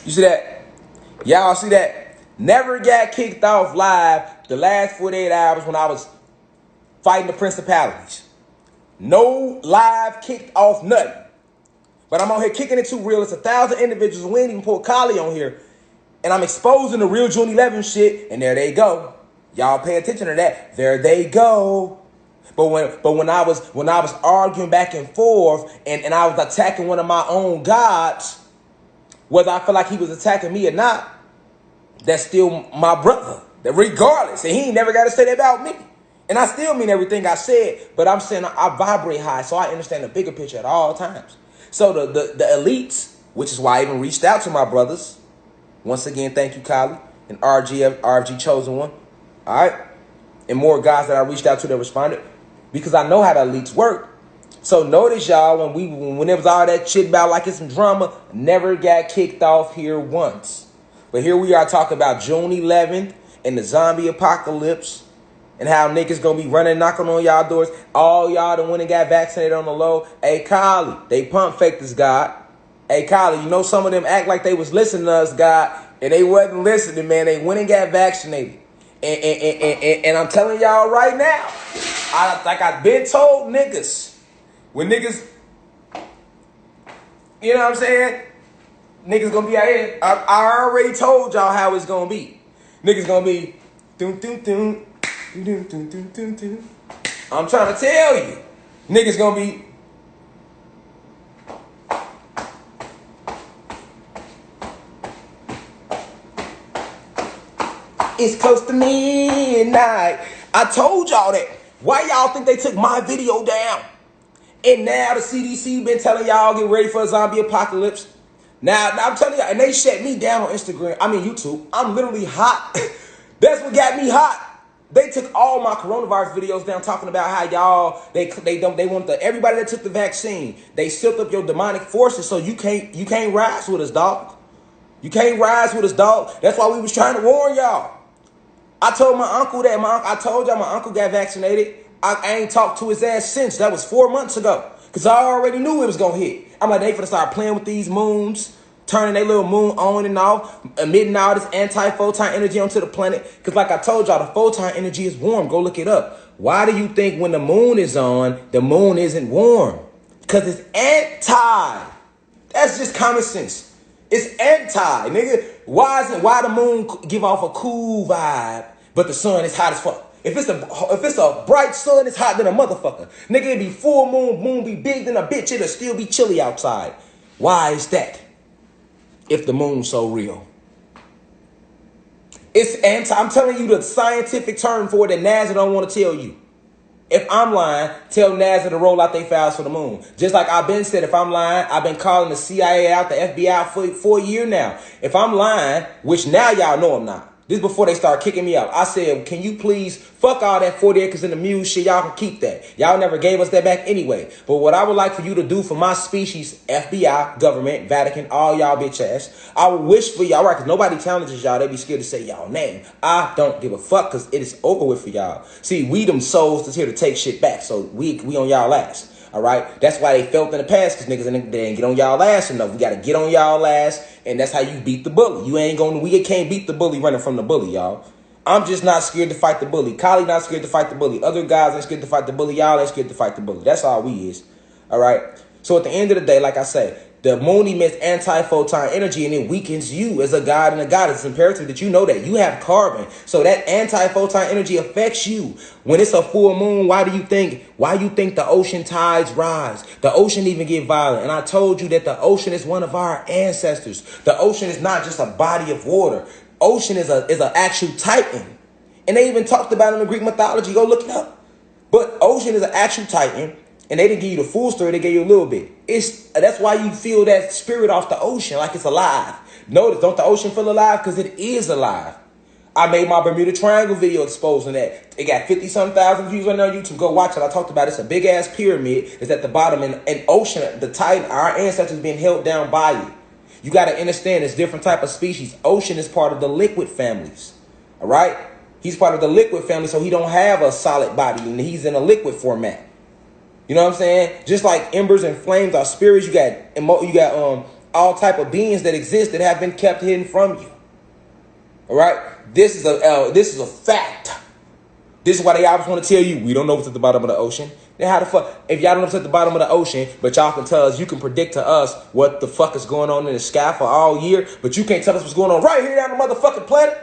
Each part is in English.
You see that? Y'all see that? Never got kicked off live the last 48 hours when I was fighting the principalities. No live kicked off nothing. But I'm on here kicking it too real. It's 1,000 individuals. We ain't even put Kali on here. And I'm exposing the real June 11 shit. And there they go. Y'all pay attention to that. There they go. But when I was arguing back and forth and I was attacking one of my own gods, whether I feel like he was attacking me or not, that's still my brother. That regardless. And he ain't never got to say that about me. And I still mean everything I said. But I'm saying I vibrate high, so I understand the bigger picture at all times. So the elites, which is why I even reached out to my brothers. Once again, thank you, Kali, and RFG Chosen One. All right? And more guys that I reached out to that responded. Because I know how the elites work. So notice, y'all, when there was all that shit about like it's some drama, never got kicked off here once. But here we are talking about June 11th and the zombie apocalypse and how niggas gonna be running, knocking on y'all doors. All y'all that went and got vaccinated on the low. Hey, Kali, they pump faked this, God. Hey, Kali, you know some of them act like they was listening to us, God, and they wasn't listening, man. They went and got vaccinated. And I'm telling y'all right now, like I've been told niggas, when niggas, you know what I'm saying? Niggas gonna be out here. I already told y'all how it's gonna be. Niggas gonna be doom doom doom doom doom doom doom doom. I'm trying to tell you, niggas gonna be. It's close to midnight. I told y'all that. Why y'all think they took my video down? And now the CDC been telling y'all get ready for a zombie apocalypse. Now I'm telling y'all, and they shut me down on YouTube. I'm literally hot. That's what got me hot. They took all my coronavirus videos down talking about how y'all they want everybody that took the vaccine. They sealed up your demonic forces so you can't rise with us, dog. You can't rise with us, dog. That's why we was trying to warn y'all. I told my uncle that. I told y'all my uncle got vaccinated. I ain't talked to his ass since. That was 4 months ago. Because I already knew it was going to hit. I'm like, they finna start playing with these moons, turning their little moon on and off, emitting all this anti-photon energy onto the planet. Because like I told y'all, the photon energy is warm. Go look it up. Why do you think when the moon is on, the moon isn't warm? Because it's anti. That's just common sense. It's anti, nigga. Why the moon give off a cool vibe, but the sun is hot as fuck? If it's a bright sun, it's hot than a motherfucker. Nigga, it be full moon be big than a bitch, it'll still be chilly outside. Why is that? If the moon's so real. It's anti. I'm telling you the scientific term for it that NASA don't want to tell you. If I'm lying, tell NASA to roll out their files for the moon. Just like I've been said, if I'm lying, I've been calling the CIA out, the FBI out for a year now. If I'm lying, which now y'all know I'm not. This is before they start kicking me out. I said, can you please fuck all that 40 acres in the mule shit? Y'all can keep that. Y'all never gave us that back anyway. But what I would like for you to do for my species, FBI, government, Vatican, all y'all bitch ass, I would wish for y'all, right? Because nobody challenges y'all. They be scared to say y'all name. I don't give a fuck because it is over with for y'all. See, we them souls that's here to take shit back. So we on y'all ass. All right. That's why they felt in the past, because niggas they didn't get on y'all ass enough. We got to get on y'all ass. And that's how you beat the bully. We can't beat the bully running from the bully, y'all. I'm just not scared to fight the bully. Kali not scared to fight the bully. Other guys ain't scared to fight the bully. Y'all ain't scared to fight the bully. That's all we is. All right. So at the end of the day, like I say, the moon emits anti-photon energy and it weakens you as a god and a goddess. It's imperative that you know that. You have carbon. So that anti-photon energy affects you. When it's a full moon, why you think the ocean tides rise? The ocean even get violent. And I told you that the ocean is one of our ancestors. The ocean is not just a body of water. Ocean is an actual titan. And they even talked about it in the Greek mythology. Go look it up. But ocean is an actual titan. And they didn't give you the full story, they gave you a little bit. That's why you feel that spirit off the ocean, like it's alive. Notice, don't the ocean feel alive? Because it is alive. I made my Bermuda Triangle video exposing that. It got 50-something thousand views right now on YouTube. Go watch it. I talked about it. It's a big-ass pyramid. It's at the bottom. And ocean, the titan, our ancestors being held down by it. You got to understand, it's different type of species. Ocean is part of the liquid families. All right? He's part of the liquid family, so he don't have a solid body. And he's in a liquid format. You know what I'm saying? Just like embers and flames are spirits, you got all type of beings that exist that have been kept hidden from you. All right, this is a fact. This is why they always want to tell you we don't know what's at the bottom of the ocean. Then how the fuck, if y'all don't know what's at the bottom of the ocean, but y'all can tell us, you can predict to us what the fuck is going on in the sky for all year, but you can't tell us what's going on right here on the motherfucking planet.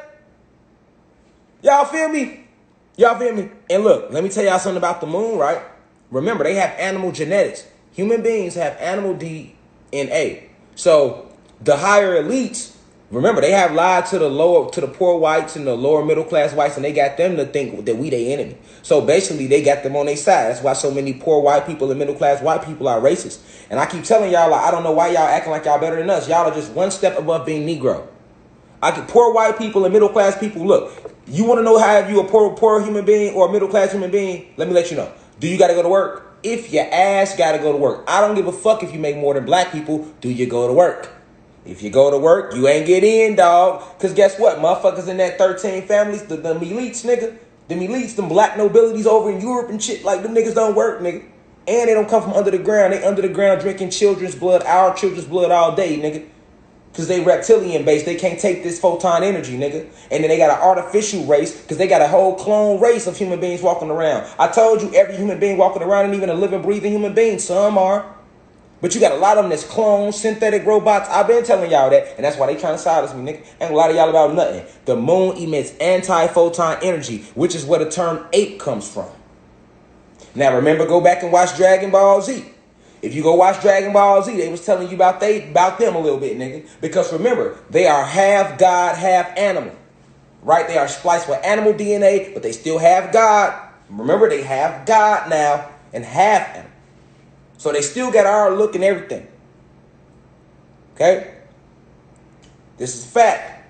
Y'all feel me? Y'all feel me? And look, let me tell y'all something about the moon, right? Remember, they have animal genetics. Human beings have animal DNA. So the higher elites, remember, they have lied to the poor whites and the lower middle class whites, and they got them to think that we their enemy. So basically, they got them on their side. That's why so many poor white people and middle class white people are racist. And I keep telling y'all, like, I don't know why y'all acting like y'all better than us. Y'all are just one step above being Negro. Poor white people and middle class people. Look, you want to know how if you a poor human being or a middle class human being? Let me let you know. Do you got to go to work? If your ass got to go to work, I don't give a fuck if you make more than black people. Do you go to work? If you go to work, you ain't get in, dog. Because guess what? Motherfuckers in that 13 families, them elites, nigga. Them elites, them black nobilities over in Europe and shit, like them niggas don't work, nigga. And they don't come from under the ground. They under the ground drinking children's blood, our children's blood all day, nigga. Because they reptilian based. They can't take this photon energy, nigga. And then they got an artificial race because they got a whole clone race of human beings walking around. I told you every human being walking around ain't even a living, breathing human being. Some are. But you got a lot of them that's clones, synthetic robots. I've been telling y'all that. And that's why they trying to silence me, nigga. Ain't a lot of y'all about nothing. The moon emits anti-photon energy, which is where the term ape comes from. Now remember, go back and watch Dragon Ball Z. If you go watch Dragon Ball Z, they was telling you about them a little bit, nigga. Because remember, they are half God, half animal. Right? They are spliced with animal DNA, but they still have God. Remember, they have God now and half animal. So they still got our look and everything. Okay? This is a fact.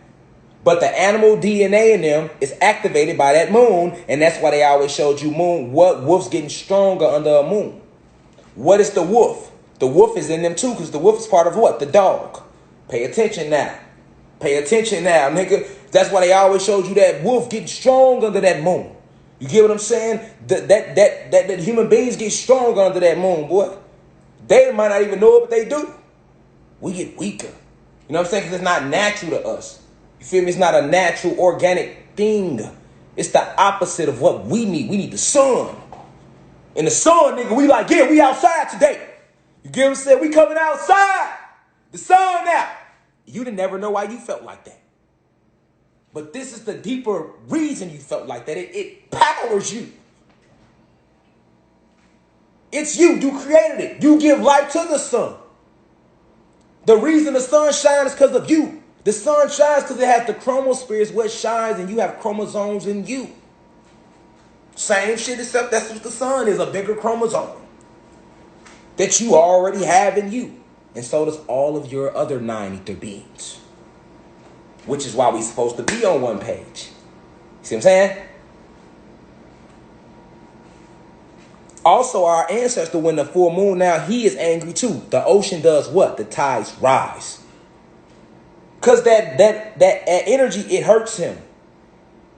But the animal DNA in them is activated by that moon, and that's why they always showed you moon. What wolf's getting stronger under a moon? What is the wolf? The wolf is in them too, because the wolf is part of what? The dog. Pay attention now. Pay attention now, nigga. That's why they always showed you that wolf getting strong under that moon. You get what I'm saying? That human beings get strong under that moon, boy. They might not even know it, but they do. We get weaker. You know what I'm saying? Because it's not natural to us. You feel me? It's not a natural, organic thing. It's the opposite of what we need. We need the sun. And the sun, nigga, we like, yeah, we outside today. You get what I'm saying? We coming outside. The sun out. You didn't never know why you felt like that. But this is the deeper reason you felt like that. It powers you. It's you. You created it. You give life to the sun. The reason the sun shines is because of you. The sun shines because it has the chromosphere, what shines, and you have chromosomes in you. Same shit, except that's what the sun is, a bigger chromosome that you already have in you. And so does all of your other 9 ether beings. Which is why we're supposed to be on one page. See what I'm saying? Also, our ancestor, when the full moon, now he is angry too. The ocean does what? The tides rise. Because that energy, it hurts him.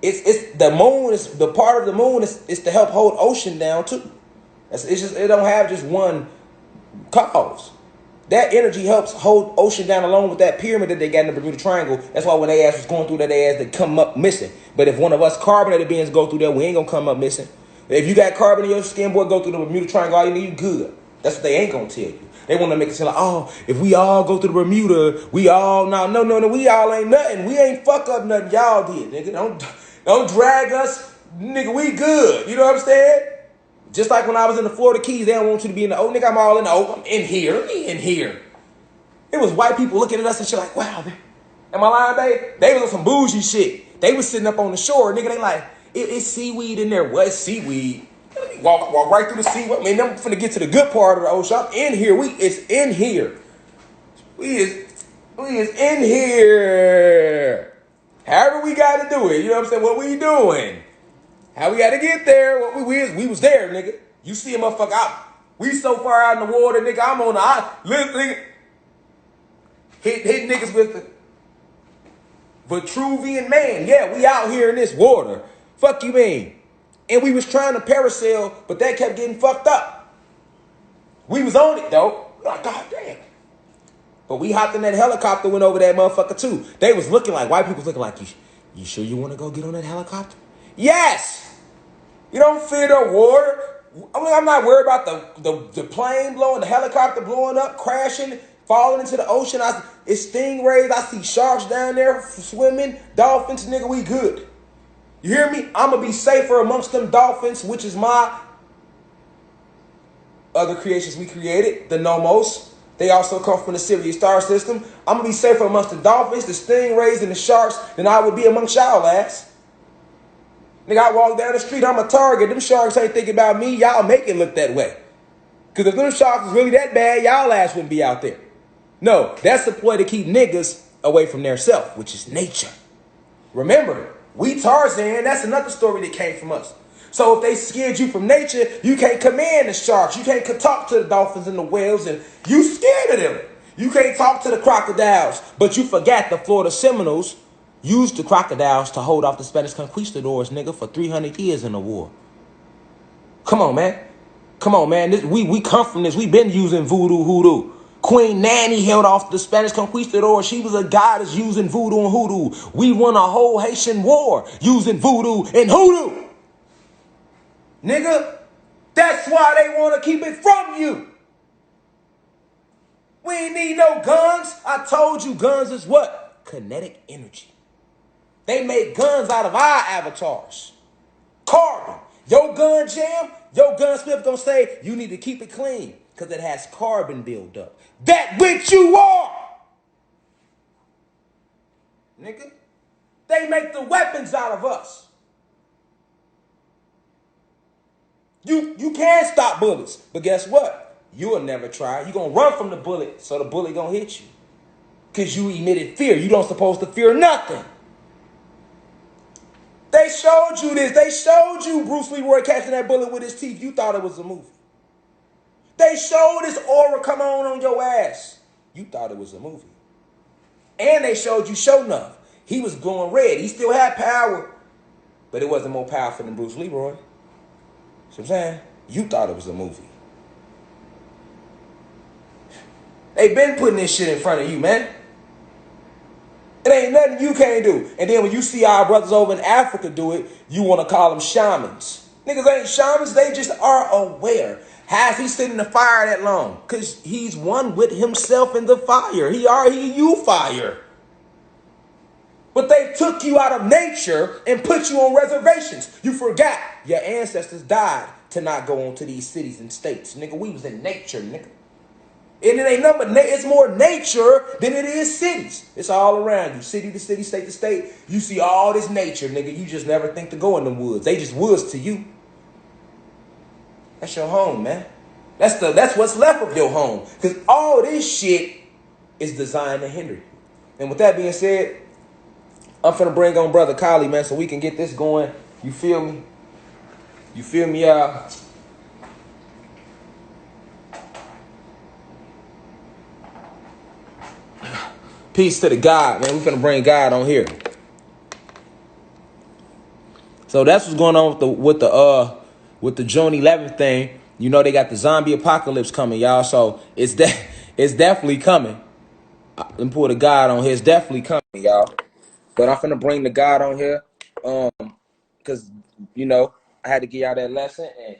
It's the moon is the part of the moon is to help hold ocean down too. It don't have just one cause. That energy helps hold ocean down along with that pyramid that they got in the Bermuda Triangle. That's why when they ass was going through that, they ass, they come up missing. But if one of us carbonated beings go through there, we ain't gonna come up missing. If you got carbon in your skin, boy, go through the Bermuda Triangle, all you need, you good. That's what they ain't gonna tell you. They want to make it seem like, oh, if we all go through the Bermuda, we all, no, we all ain't nothing. We ain't fuck up nothing y'all did, nigga. Don't drag us, nigga, we good. You know what I'm saying? Just like when I was in the Florida Keys, they don't want you to be in the O. Nigga, I'm all in the O. I'm in here. In here. It was white people looking at us and shit like, wow, am I lying, babe? They was on some bougie shit. They was sitting up on the shore. Nigga, they like, it's seaweed in there. What? Seaweed? Let me walk right through the seaweed. Man, I'm finna get to the good part of the ocean. I'm in here. It's in here. We is in here. However we got to do it. You know what I'm saying? What we doing? How we got to get there? We was there, nigga. You see a motherfucker out. We so far out in the water, nigga. I'm on the literally hit niggas with the Vitruvian man. Yeah, we out here in this water. Fuck you mean? And we was trying to parasail, but that kept getting fucked up. We was on it though. Like, God damn. But we hopped in that helicopter, went over that motherfucker too. They was looking like, white people was looking like, you sure you want to go get on that helicopter? Yes! You don't fear the water. I mean, I'm not worried about the plane blowing, the helicopter blowing up, crashing, falling into the ocean. It's stingrays. I see sharks down there swimming. Dolphins, nigga, we good. You hear me? I'm going to be safer amongst them dolphins, which is my other creations we created, the Nomos. They also come from the Sirius star system. I'm going to be safer amongst the dolphins, the stingrays, and the sharks than I would be amongst y'all ass. Nigga, I walk down the street, I'm a target. Them sharks ain't thinking about me. Y'all make it look that way. Because if them sharks was really that bad, y'all ass wouldn't be out there. No, that's the ploy to keep niggas away from their self, which is nature. Remember, we Tarzan, that's another story that came from us. So if they scared you from nature, you can't command the sharks. You can't talk to the dolphins and the whales, and you scared of them. You can't talk to the crocodiles, but you forgot the Florida Seminoles used the crocodiles to hold off the Spanish conquistadors, nigga, for 300 years in the war. Come on, man. Come on, man. We come from this. We've been using voodoo, hoodoo. Queen Nanny held off the Spanish conquistadors. She was a goddess using voodoo and hoodoo. We won a whole Haitian war using voodoo and hoodoo. Nigga, that's why they want to keep it from you. We ain't need no guns. I told you guns is what? Kinetic energy. They make guns out of our avatars. Carbon. Your gun jam, your gunsmith gonna say you need to keep it clean because it has carbon build up. That which you are. Nigga. They make the weapons out of us. You can stop bullets, but guess what? You'll never try. You're gonna run from the bullet, so the bullet gonna hit you. Because you emitted fear. You don't supposed to fear nothing. They showed you this. They showed you Bruce Leroy catching that bullet with his teeth. You thought it was a movie. They showed this aura come on your ass. You thought it was a movie. And they showed you Sho'nuff. He was glowing red. He still had power, but it wasn't more powerful than Bruce Leroy. See what I'm saying? You thought it was a movie. They been putting this shit in front of you, man. It ain't nothing you can't do. And then when you see our brothers over in Africa do it, you want to call them shamans. Niggas ain't shamans. They just are aware. Has he stood in the fire that long? Because he's one with himself in the fire. You fire. But they took you out of nature and put you on reservations. You forgot your ancestors died to not go on to these cities and states. Nigga, we was in nature, nigga. And it ain't nothing but it's more nature than it is cities. It's all around you. City to city, state to state. You see all this nature, nigga. You just never think to go in them woods. They just woods to you. That's your home, man. That's what's left of your home. Because all this shit is designed to hinder you. And with that being said, I'm finna bring on Brother Kali, man, so we can get this going. You feel me? You feel me, y'all? Peace to the God, man. We finna bring God on here. So that's what's going on with the June 11th thing. You know they got the zombie apocalypse coming, y'all. So it's definitely coming. Let me pull the God on here. It's definitely coming, y'all. But I'm finna bring the God on here, cause I had to give y'all that lesson, and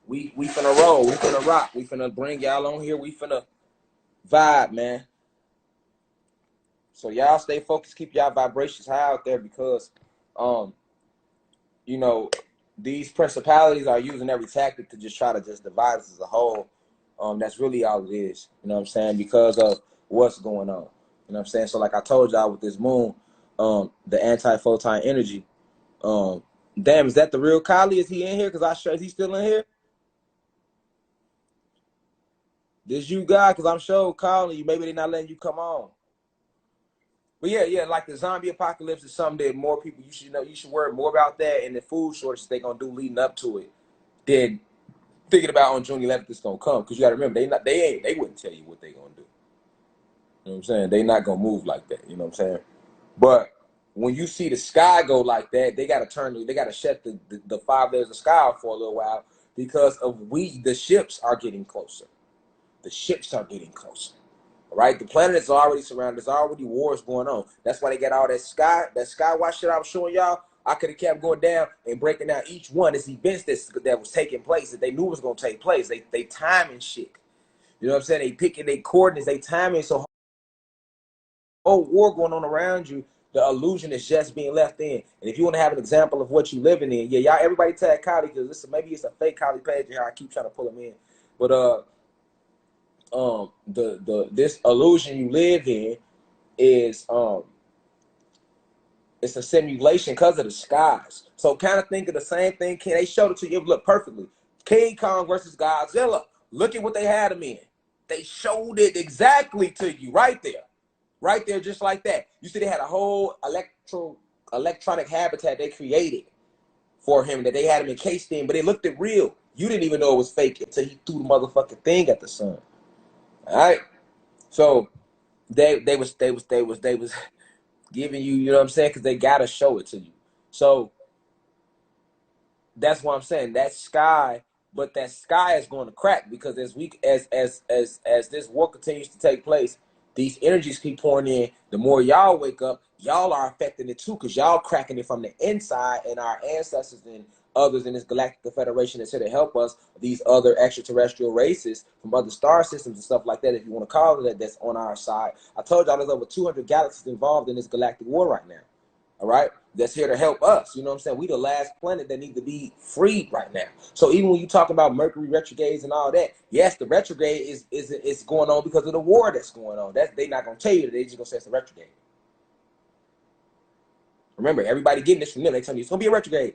we finna roll. We finna rock. We finna bring y'all on here. We finna vibe, man. So y'all stay focused, keep y'all vibrations high out there because, these principalities are using every tactic to just try to just divide us as a whole. That's really all it is. You know what I'm saying? Because of what's going on. You know what I'm saying? So like I told y'all with this moon, the anti-photon energy. Damn, is that the real Kali? Is he in here? Because is he still in here? This you guy? Because I'm sure calling you. Maybe they're not letting you come on. But yeah, like the zombie apocalypse is something that more people you should worry more about that and the food shortage they're gonna do leading up to it than thinking about on June 11th it's gonna come. Because you gotta remember they wouldn't tell you what they gonna do. You know what I'm saying? They not gonna move like that. You know what I'm saying? But when you see the sky go like that, they gotta shut the 5 layers of sky off for a little while because of the ships are getting closer. The ships are getting closer. Right? The planet is already surrounded. There's already wars going on. That's why they got all that skywatch shit I was showing y'all. I could have kept going down and breaking down each one. It's events that was taking place that they knew was gonna take place. They timing shit. You know what I'm saying? They picking their coordinates, they timing. So whole war going on around you, the illusion is just being left in. And if you want to have an example of what you living in, yeah, y'all everybody tag Kylie because maybe it's a fake Kylie page here. I keep trying to pull them in. But this illusion you live in is it's a simulation because of the skies. So kind of think of the same thing. They showed it to you. It looked perfectly. King Kong versus Godzilla. Look at what they had him in. They showed it exactly to you right there. Right there, just like that. You see they had a whole electronic habitat they created for him that they had him encased in, but it looked it real. You didn't even know it was fake until he threw the motherfucking thing at the sun. All right? So they was giving you, you know what I'm saying? Because they gotta show it to you. So that's what I'm saying. That sky, but that sky is going to crack because as this war continues to take place, these energies keep pouring in. The more y'all wake up, y'all are affecting it too, because y'all cracking it from the inside, and our ancestors and others in this galactic federation that's here to help us, these other extraterrestrial races from other star systems and stuff like that, if you want to call it that, that's on our side. I told y'all there's over 200 galaxies involved in this galactic war right now. All right, that's here to help us. You know what I'm saying? We the last planet that need to be freed right now. So even when you talk about Mercury retrogrades and all that, yes, the retrograde is going on because of the war that's going on. That they not gonna tell you. They just gonna say it's a retrograde. Remember, everybody getting this from them. They tell you it's gonna be a retrograde.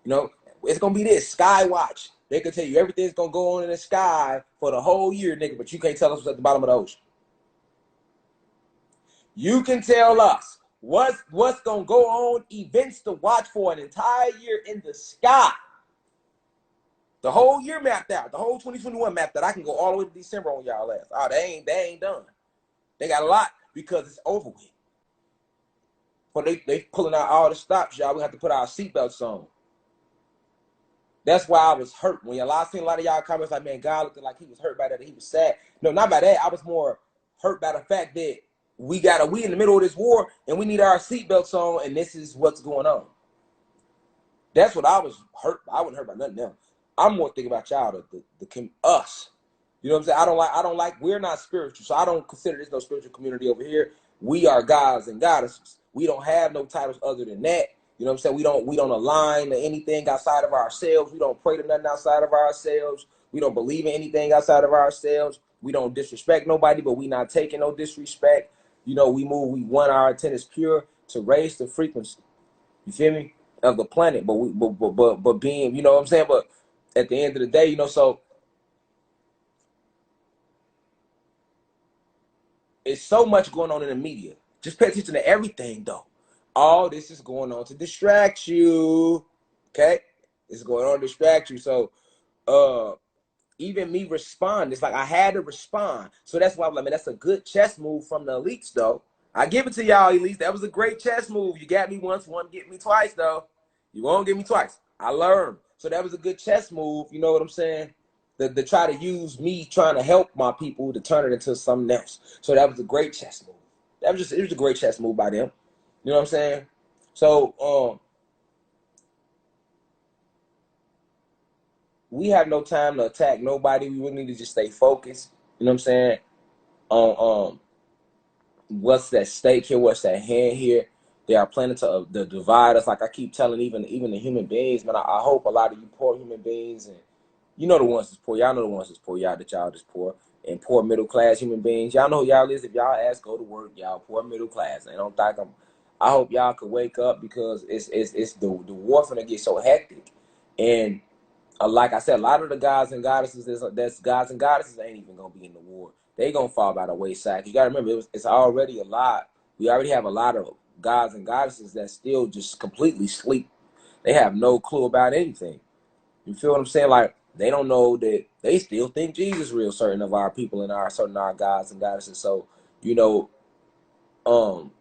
You know, it's gonna be this sky watch. They can tell you everything's gonna go on in the sky for the whole year, nigga. But you can't tell us what's at the bottom of the ocean. You can tell us what's gonna go on, events to watch for an entire year in the sky. The whole year mapped out, the whole 2021 mapped out. I can go all the way to December on y'all ass. Oh, they ain't done. They got a lot because it's over with. But they pulling out all the stops, y'all. We have to put our seatbelts on. That's why I was hurt. When I seen a lot of y'all comments like, man, God looked like he was hurt by that. He was sad. No, not by that. I was more hurt by the fact that we in the middle of this war and we need our seatbelts on, and this is what's going on. That's what I was hurt. I wasn't hurt by nothing else. I'm more thinking about y'all, us. You know what I'm saying? I don't like. We're not spiritual, so I don't consider this no spiritual community over here. We are gods and goddesses. We don't have no titles other than that. You know what I'm saying? We don't align to anything outside of ourselves. We don't pray to nothing outside of ourselves. We don't believe in anything outside of ourselves. We don't disrespect nobody, but we not taking no disrespect. You know, we want our intent is pure to raise the frequency. You feel me? Of the planet, but being, you know what I'm saying? But at the end of the day, you know, so it's so much going on in the media. Just pay attention to everything, though. All this is going on to distract you. Okay? It's going on to distract you. So, even me respond, it's like I had to respond. So that's why I'm like, man, that's a good chess move from the elites, though. I give it to y'all, elites. That was a great chess move. You got me once, won't get me twice, though. You won't get me twice. I learned. So that was a good chess move. You know what I'm saying? To try to use me trying to help my people to turn it into something else. So that was a great chess move. It was a great chess move by them. You know what I'm saying? So we have no time to attack nobody. We really need to just stay focused. You know what I'm saying? On what's at stake here, what's at hand here. They are planning to divide us. Like I keep telling even the human beings, man. I hope a lot of you poor human beings, and you know the ones that's poor. Y'all know the ones that's poor. Y'all that y'all just poor and poor middle class human beings. Y'all know who y'all is. If y'all ask, go to work. Y'all poor middle class. I don't think I hope y'all could wake up because it's the warfare that gets so hectic, and like I said, a lot of the gods and goddesses that's gods and goddesses ain't even gonna be in the war. They gonna fall by the wayside. You gotta remember, it's already a lot. We already have a lot of gods and goddesses that still just completely sleep. They have no clue about anything. You feel what I'm saying? Like they don't know that they still think Jesus real. Certain of our people and certain our gods and goddesses. So you know, um,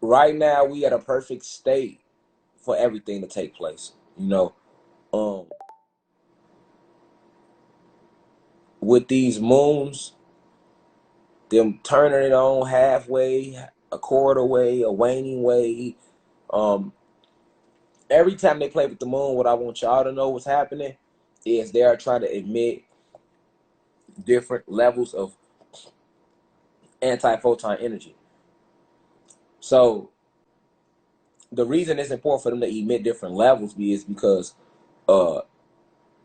right now we at a perfect state for everything to take place. You know, um with these moons, them turning it on halfway, a quarter way, a waning way. Every time they play with the moon, what I want y'all to know what's happening is they are trying to emit different levels of anti-photon energy. So the reason it's important for them to emit different levels is because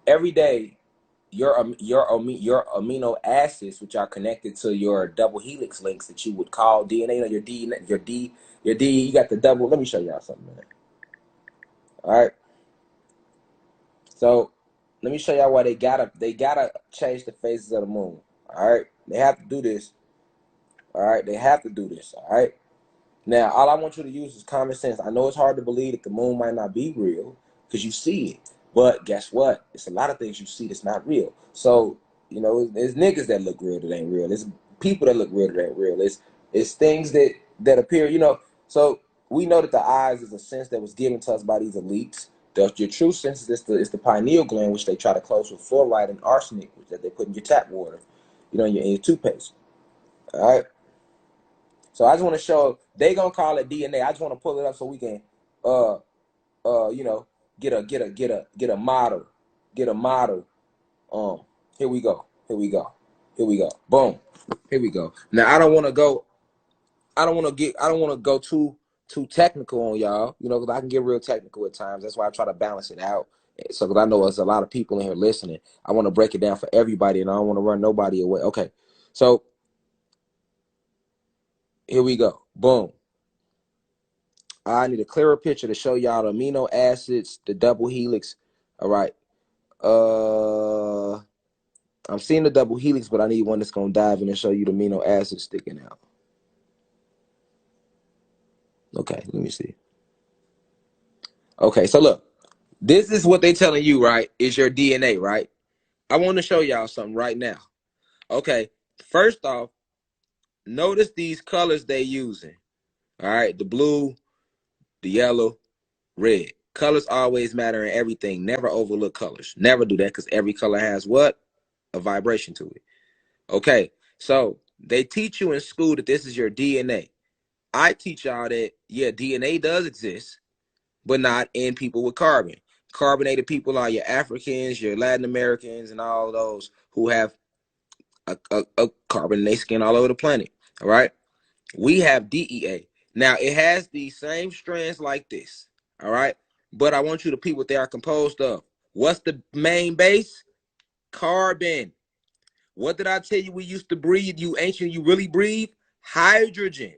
every day your amino acids, which are connected to your double helix links that you would call DNA, your D, you got the double. Let me show y'all something, man. All right. So let me show y'all why they gotta change the phases of the moon. All right. They have to do this. All right. They have to do this. All right. Now, all I want you to use is common sense. I know it's hard to believe that the moon might not be real because you see it. But guess what? It's a lot of things you see that's not real. So, you know, there's niggas that look real that ain't real. There's people that look real that ain't real. It's things that appear, you know. So we know that the eyes is a sense that was given to us by these elites. Your true sense is the pineal gland, which they try to close with fluoride and arsenic, which that they put in your tap water, you know, in your toothpaste. All right. So I just want to show they gonna call it DNA. I just want to pull it up so we can you know, get a model. Get a model. Here we go. Here we go. Here we go. Boom. Here we go. Now I don't want to go too technical on y'all, you know, because I can get real technical at times. That's why I try to balance it out. So because I know there's a lot of people in here listening. I want to break it down for everybody and I don't want to run nobody away. Okay. So here we go. Boom. I need a clearer picture to show y'all the amino acids, the double helix. All right. I'm seeing the double helix, but I need one that's gonna dive in and show you the amino acids sticking out. Okay, let me see. Okay, so look, this is what they telling you, right? Is your DNA, right? I want to show y'all something right now. Okay, first off, notice these colors they using. All right, the blue, the yellow, red. Colors always matter in everything. Never overlook colors. Never do that because every color has what? A vibration to it. Okay, so they teach you in school that this is your DNA. I teach y'all that, yeah, DNA does exist, but not in people with carbon. Carbonated people are your Africans, your Latin Americans, and all those who have a carbon in their skin all over the planet. All right. We have DEA. Now, it has the same strands like this. All right. But I want you to peep what they are composed of. What's the main base? Carbon. What did I tell you we used to breathe? You ancient, you really breathe? Hydrogen.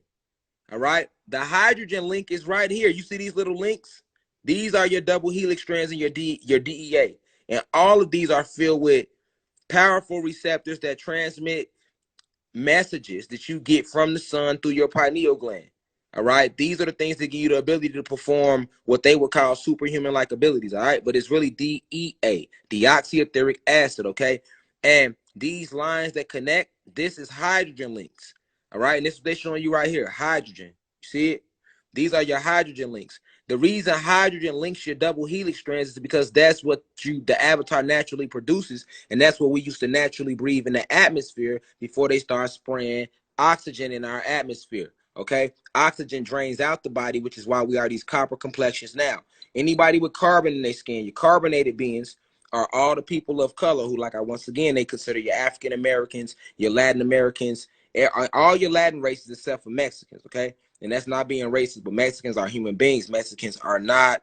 All right. The hydrogen link is right here. You see these little links? These are your double helix strands in your DEA. And all of these are filled with powerful receptors that transmit messages that you get from the sun through your pineal gland. All right. These are the things that give you the ability to perform what they would call superhuman like abilities. All right. But it's really DEA, deoxyetheric acid. Okay. And these lines that connect, this is hydrogen links. All right. And this is what they're showing you right here, hydrogen. You see it? These are your hydrogen links. The reason hydrogen links your double helix strands is because that's what the avatar naturally produces, and that's what we used to naturally breathe in the atmosphere before they start spraying oxygen in our atmosphere. Okay, oxygen drains out the body, which is why we are these copper complexions now. Anybody with carbon in their skin, your carbonated beings, are all the people of color who, like I once again, they consider your African Americans, your Latin Americans, all your Latin races except for Mexicans. Okay. And that's not being racist, but Mexicans are human beings. Mexicans are not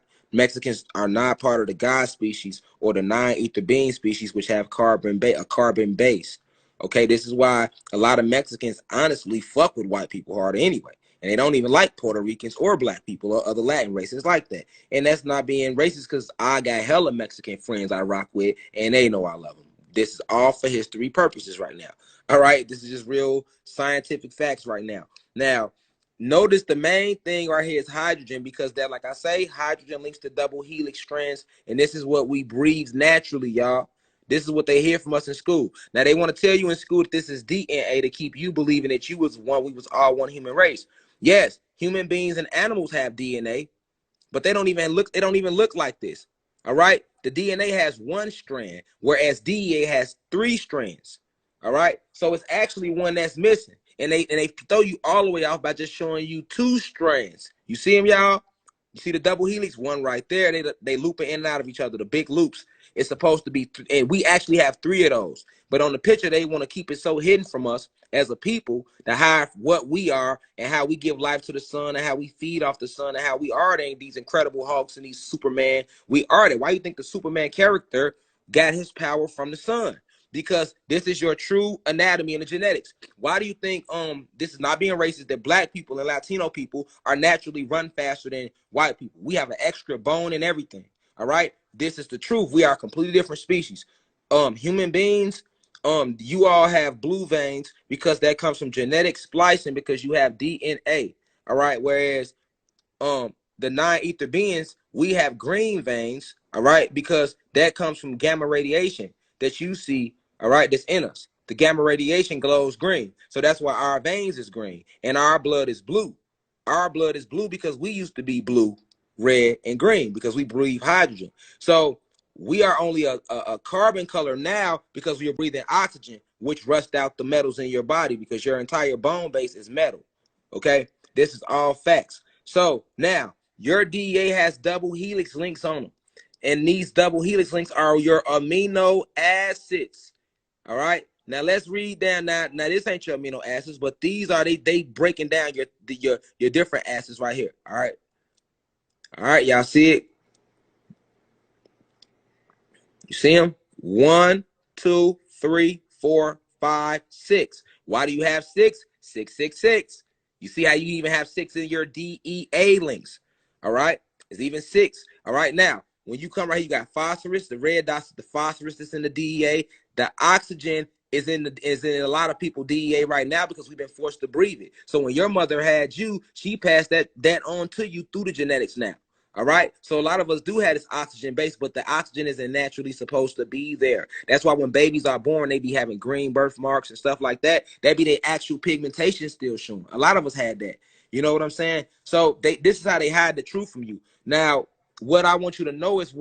part of the God species or the non-ether being species, which have a carbon base. Okay, this is why a lot of Mexicans honestly fuck with white people hard anyway. And they don't even like Puerto Ricans or black people or other Latin races like that. And that's not being racist because I got hella Mexican friends I rock with and they know I love them. This is all for history purposes right now. All right, this is just real scientific facts right now. Now, notice the main thing right here is hydrogen because that, like I say, hydrogen links to double helix strands, and this is what we breathe naturally, y'all. This is what they hear from us in school. Now they want to tell you in school that this is DNA to keep you believing that we was all one human race. Yes, human beings and animals have DNA, but they don't even look like this. All right? The DNA has one strand, whereas DEA has 3 strands. All right. So it's actually one that's missing. And they throw you all the way off by just showing you two strands. You see them, y'all? You see the double helix? One right there. They loop in and out of each other. The big loops. It's supposed to be, and we actually have three of those. But on the picture, they want to keep it so hidden from us as a people to hide what we are and how we give life to the sun and how we feed off the sun and how we are these incredible Hulks and these Superman. We are that. Why do you think the Superman character got his power from the sun? Because this is your true anatomy and the genetics. Why do you think this is not being racist that black people and Latino people are naturally run faster than white people? We have an extra bone and everything. All right. This is the truth. We are a completely different species. Human beings, you all have blue veins because that comes from genetic splicing because you have DNA. All right. Whereas the non-ether beings, we have green veins, all right, because that comes from gamma radiation that you see, all right, that's in us. The gamma radiation glows green. So that's why our veins is green and our blood is blue. Our blood is blue because we used to be blue, red, and green because we breathe hydrogen. So we are only a carbon color now because we are breathing oxygen, which rusts out the metals in your body because your entire bone base is metal. Okay, this is all facts. So now your DEA has double helix links on them. And these double helix links are your amino acids. All right. Now let's read down now this ain't your amino acids, but these are they breaking down your different acids right here. All right. All right, y'all see it? You see them? 1, 2, 3, 4, 5, 6. Why do you have 6? 6, 6, 6. You see how you even have 6 in your DEA links. All right. It's even 6. All right. Now, when you come right here, you got phosphorus. The red dots is the phosphorus that's in the DEA. The oxygen is in a lot of people DEA right now because we've been forced to breathe it. So when your mother had you, she passed that on to you through the genetics now. All right. So a lot of us do have this oxygen base, but the oxygen isn't naturally supposed to be there. That's why when babies are born, they be having green birthmarks and stuff like that. That be their actual pigmentation still showing. A lot of us had that. You know what I'm saying? So this is how they hide the truth from you. Now, what I want you to know is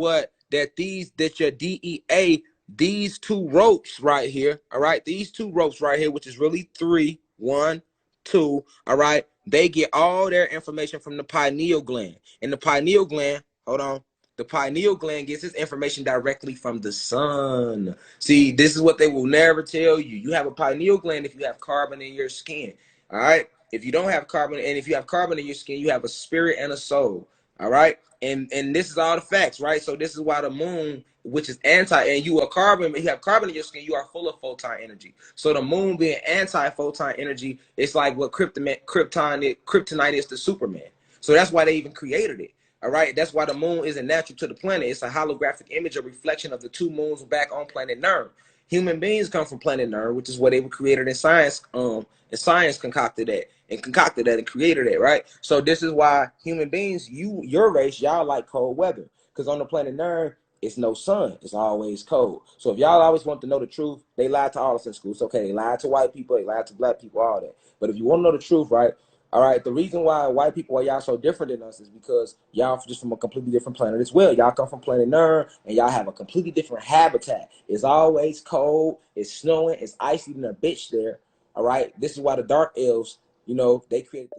that your DEA, these two ropes right here, all right, these two ropes right here, which is really 3, 1, 2, all right, they get all their information from the pineal gland. And the pineal gland, hold on, the pineal gland gets its information directly from the sun. See, this is what they will never tell you. You have a pineal gland if you have carbon in your skin, all right? If you don't have carbon, and if you have carbon in your skin, you have a spirit and a soul, all right? And this is all the facts, right? So this is why the moon, which is anti, and you have carbon in your skin, you are full of photon energy. So the moon being anti-photon energy, it's like what kryptonite is to Superman. So that's why they even created it. All right. That's why the moon isn't natural to the planet. It's a holographic image, a reflection of the two moons back on planet Nern. Human beings come from planet Nern, which is where they were created in science. And science concocted that and created it, right? So this is why human beings, your race, y'all like cold weather. Because on the planet Nern, it's no sun. It's always cold. So if y'all always want to know the truth, they lied to all of us in school. It's okay. They lied to white people. They lied to black people, all that. But if you want to know the truth, right? All right, the reason why white people are y'all so different than us is because y'all just from a completely different planet as well. Y'all come from planet Nern, and y'all have a completely different habitat. It's always cold, it's snowing, it's icy than a bitch there. All right, this is why the dark elves, they created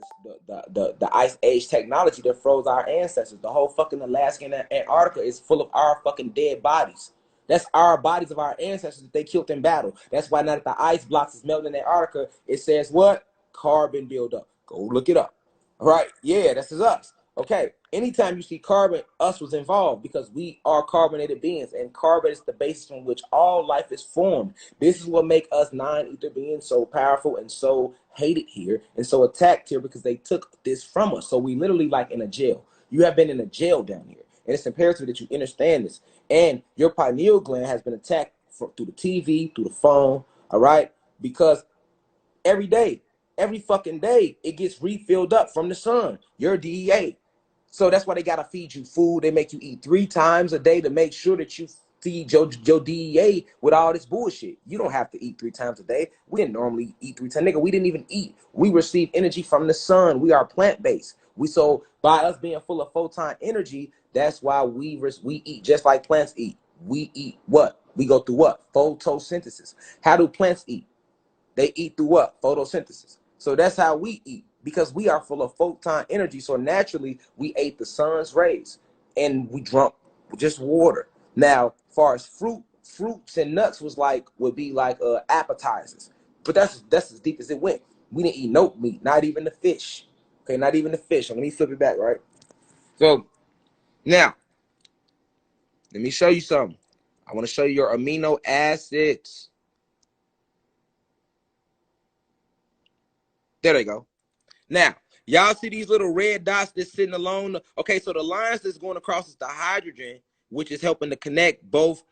the ice age technology that froze our ancestors. The whole fucking Alaska and Antarctica is full of our fucking dead bodies. That's our bodies of our ancestors that they killed in battle. That's why now that the ice blocks is melting in Antarctica, it says what? Carbon buildup. Go look it up. All right. Yeah, this is us. Okay. Anytime you see carbon, us was involved because we are carbonated beings, and carbon is the basis on which all life is formed. This is what makes us non-ether beings so powerful and so hated here and so attacked here because they took this from us. So we literally like in a jail. You have been in a jail down here, and it's imperative that you understand this. And your pineal gland has been attacked through the TV, through the phone. All right, because every day, every fucking day, it gets refilled up from the sun. Your DEA. So that's why they gotta feed you food. They make you eat 3 times a day to make sure that you feed your DEA with all this bullshit. You don't have to eat 3 times a day. We didn't normally eat 3 times. Nigga, we didn't even eat. We receive energy from the sun. We are plant-based. So by us being full of photon energy, that's why we eat just like plants eat. We eat what? We go through what? Photosynthesis. How do plants eat? They eat through what? Photosynthesis. So that's how we eat, because we are full of photon energy. So naturally, we ate the sun's rays and we drunk just water. Now, far as fruits and nuts would be like appetizers. But that's as deep as it went. We didn't eat no meat, not even the fish. Okay, not even the fish. Let me flip it back, right? So now, let me show you something. I want to show you your amino acids. There they go. Now, y'all see these little red dots that's sitting along? Okay, so the lines that's going across is the hydrogen, which is helping to connect both